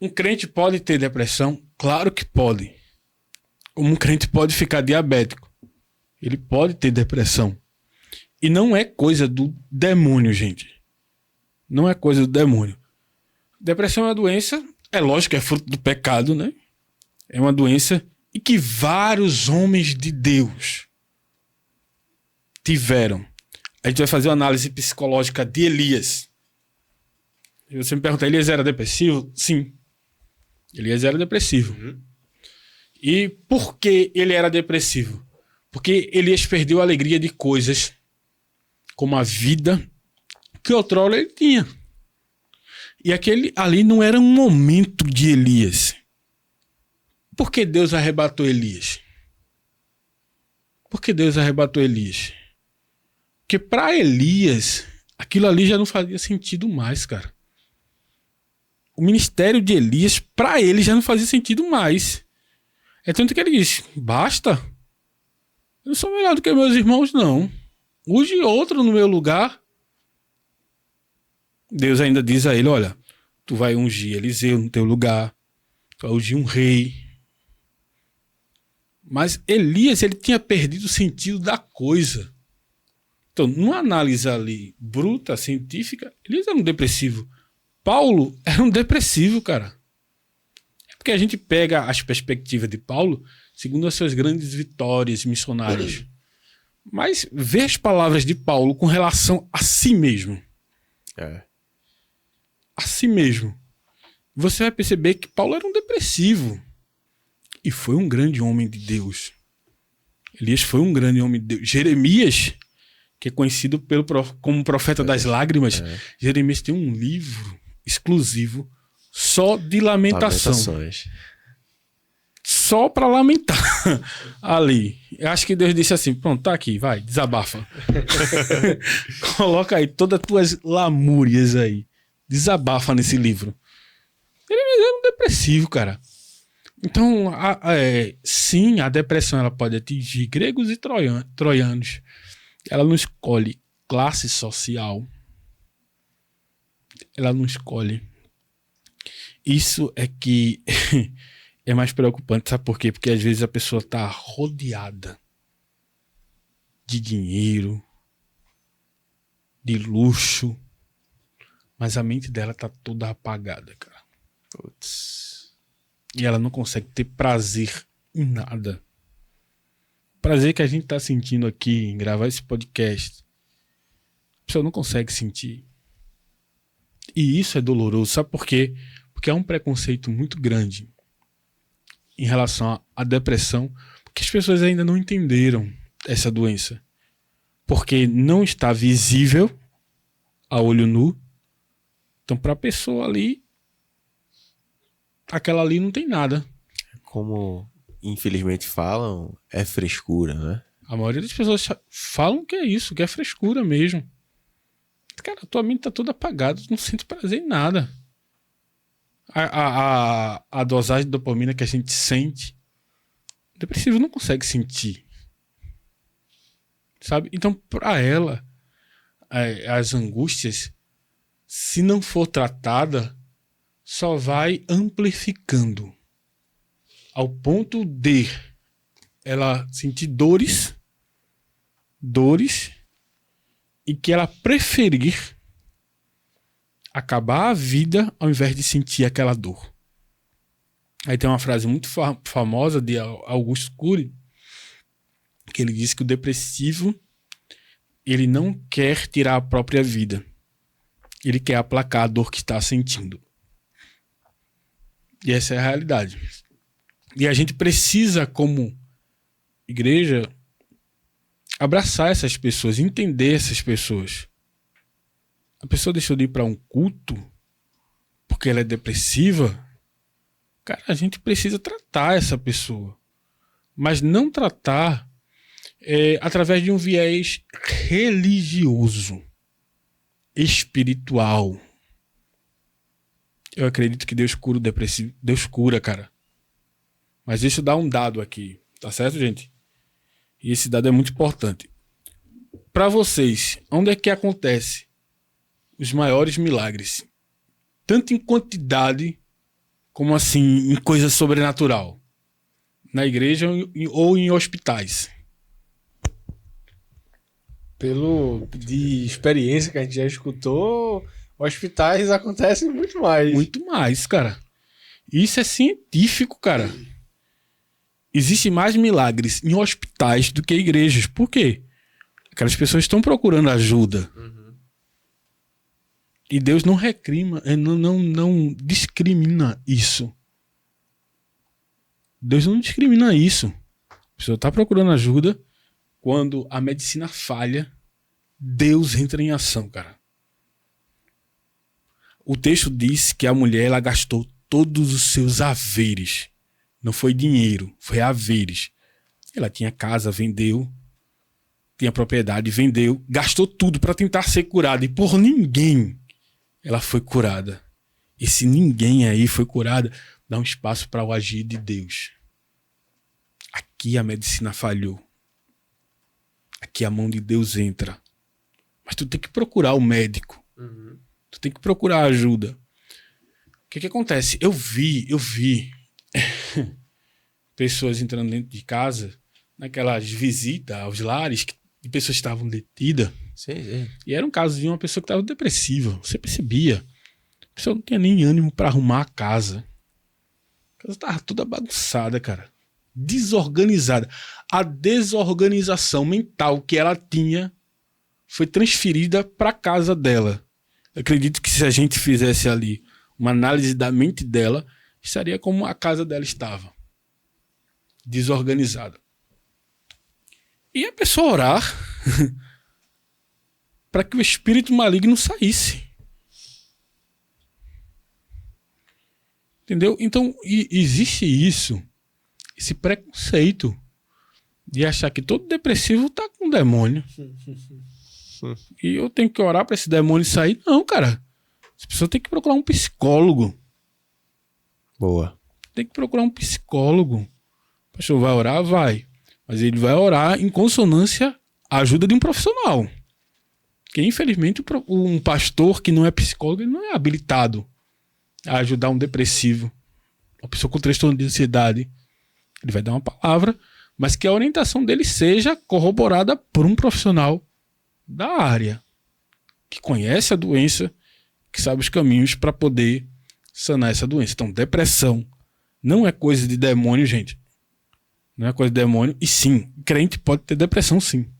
Um crente pode ter depressão? Claro que pode. Um crente pode ficar diabético. Ele pode ter depressão. E não é coisa do demônio, gente. Não é coisa do demônio. Depressão é uma doença, é lógico que é fruto do pecado, né? É uma doença e que vários homens de Deus tiveram. A gente vai fazer uma análise psicológica de Elias. E você me pergunta, Elias era depressivo? Sim. Elias era depressivo. E por que ele era depressivo? Porque Elias perdeu a alegria de coisas como a vida que outrora ele tinha. E aquele ali não era um momento de Elias. Por que Deus arrebatou Elias? Por que Deus arrebatou Elias? Porque para Elias, aquilo ali já não fazia sentido mais, cara. O ministério de Elias, para ele, já não fazia sentido mais. É tanto que ele disse, basta. Eu não sou melhor do que meus irmãos, não. Use outro no meu lugar. Deus ainda diz a ele, olha, tu vai ungir Eliseu no teu lugar. Tu vai ungir um rei. Mas Elias, ele tinha perdido o sentido da coisa. Então, numa análise ali bruta, científica, Elias era um depressivo. Paulo era um depressivo, cara. É porque a gente pega as perspectivas de Paulo segundo as suas grandes vitórias missionárias. Mas vê as palavras de Paulo com relação a si mesmo. A si mesmo. Você vai perceber que Paulo era um depressivo. E foi um grande homem de Deus. Elias foi um grande homem de Deus. Jeremias, que é conhecido como profeta das lágrimas, Jeremias tem um livro exclusivo só de lamentação. Lamentações. Só para lamentar ali. Eu acho que Deus disse assim, pronto, tá aqui, vai, desabafa. Coloca aí todas as tuas lamúrias aí. Desabafa nesse livro. Ele era um depressivo, cara. Então, sim, a depressão ela pode atingir gregos e troianos. Ela não escolhe classe social. Ela não escolhe. Isso é que é mais preocupante, sabe por quê? Porque às vezes a pessoa está rodeada de dinheiro, de luxo, mas a mente dela tá toda apagada, cara. Putz. E ela não consegue ter prazer em nada. O prazer que a gente tá sentindo aqui em gravar esse podcast, a pessoa não consegue sentir. E isso é doloroso. Sabe por quê? Porque há um preconceito muito grande em relação à depressão, porque as pessoas ainda não entenderam essa doença. Porque não está visível a olho nu. Então, para a pessoa ali, aquela ali não tem nada. Como infelizmente falam, é frescura, né? A maioria das pessoas falam que é isso, que é frescura mesmo. Cara, tua mente tá toda apagada, tu não sente prazer em nada. A dosagem de dopamina que a gente sente, o depressivo não consegue sentir. Sabe? Então, para ela, as angústias, se não for tratada, só vai amplificando. Ao ponto de ela sentir dores, e que ela preferir acabar a vida ao invés de sentir aquela dor. Aí tem uma frase muito famosa de Augusto Cury, que ele diz que o depressivo ele não quer tirar a própria vida. Ele quer aplacar a dor que está sentindo. E essa é a realidade. E a gente precisa, como igreja, abraçar essas pessoas, entender essas pessoas. A pessoa deixou de ir para um culto porque ela é depressiva. Cara, a gente precisa tratar essa pessoa. Mas não tratar através de um viés religioso, espiritual. Eu acredito que Deus cura o depressivo. Deus cura, cara. Mas deixa eu dar um dado aqui. Tá certo, gente? E esse dado é muito importante. Para vocês, onde é que acontece os maiores milagres? Tanto em quantidade Como assim, em coisa sobrenatural? Na igreja ou em hospitais? De experiência que a gente já escutou, hospitais acontecem muito mais. Muito mais, cara. Isso é científico, cara. Existem mais milagres em hospitais do que em igrejas. Por quê? Aquelas pessoas estão procurando ajuda. E Deus não recrima, não discrimina isso. Deus não discrimina isso. A pessoa está procurando ajuda. Quando a medicina falha, Deus entra em ação, cara. O texto diz que a mulher ela gastou todos os seus haveres. Não foi dinheiro, foi haveres. Ela tinha casa, vendeu. Tinha propriedade, vendeu. Gastou tudo para tentar ser curada. E por ninguém ela foi curada. E se ninguém aí foi curada, dá um espaço para o agir de Deus. Aqui a medicina falhou. Aqui a mão de Deus entra. Mas tu tem que procurar o médico. Tu tem que procurar ajuda. O que acontece? Eu vi pessoas entrando dentro de casa, naquelas visitas aos lares, de pessoas que estavam detidas. Sim. E era um caso de uma pessoa que estava depressiva. Você percebia. A pessoa não tinha nem ânimo para arrumar a casa. A casa estava toda bagunçada, cara. Desorganizada. A desorganização mental que ela tinha foi transferida para a casa dela. Eu acredito que se a gente fizesse ali uma análise da mente dela, estaria como a casa dela estava. Desorganizada. E a pessoa orar para que o espírito maligno saísse. Entendeu? Então, existe isso. Esse preconceito de achar que todo depressivo tá com demônio. E eu tenho que orar para esse demônio sair. Não, cara. Essa pessoa tem que procurar um psicólogo. Boa. Tem que procurar um psicólogo. O pastor vai orar? Vai. Mas ele vai orar em consonância à ajuda de um profissional. Porque, infelizmente, um pastor que não é psicólogo, ele não é habilitado a ajudar um depressivo. Uma pessoa com transtorno de ansiedade. Ele vai dar uma palavra, mas que a orientação dele seja corroborada por um profissional da área, que conhece a doença, que sabe os caminhos para poder sanar essa doença. Então, depressão não é coisa de demônio, gente. Não é coisa de demônio. E sim, crente pode ter depressão, sim.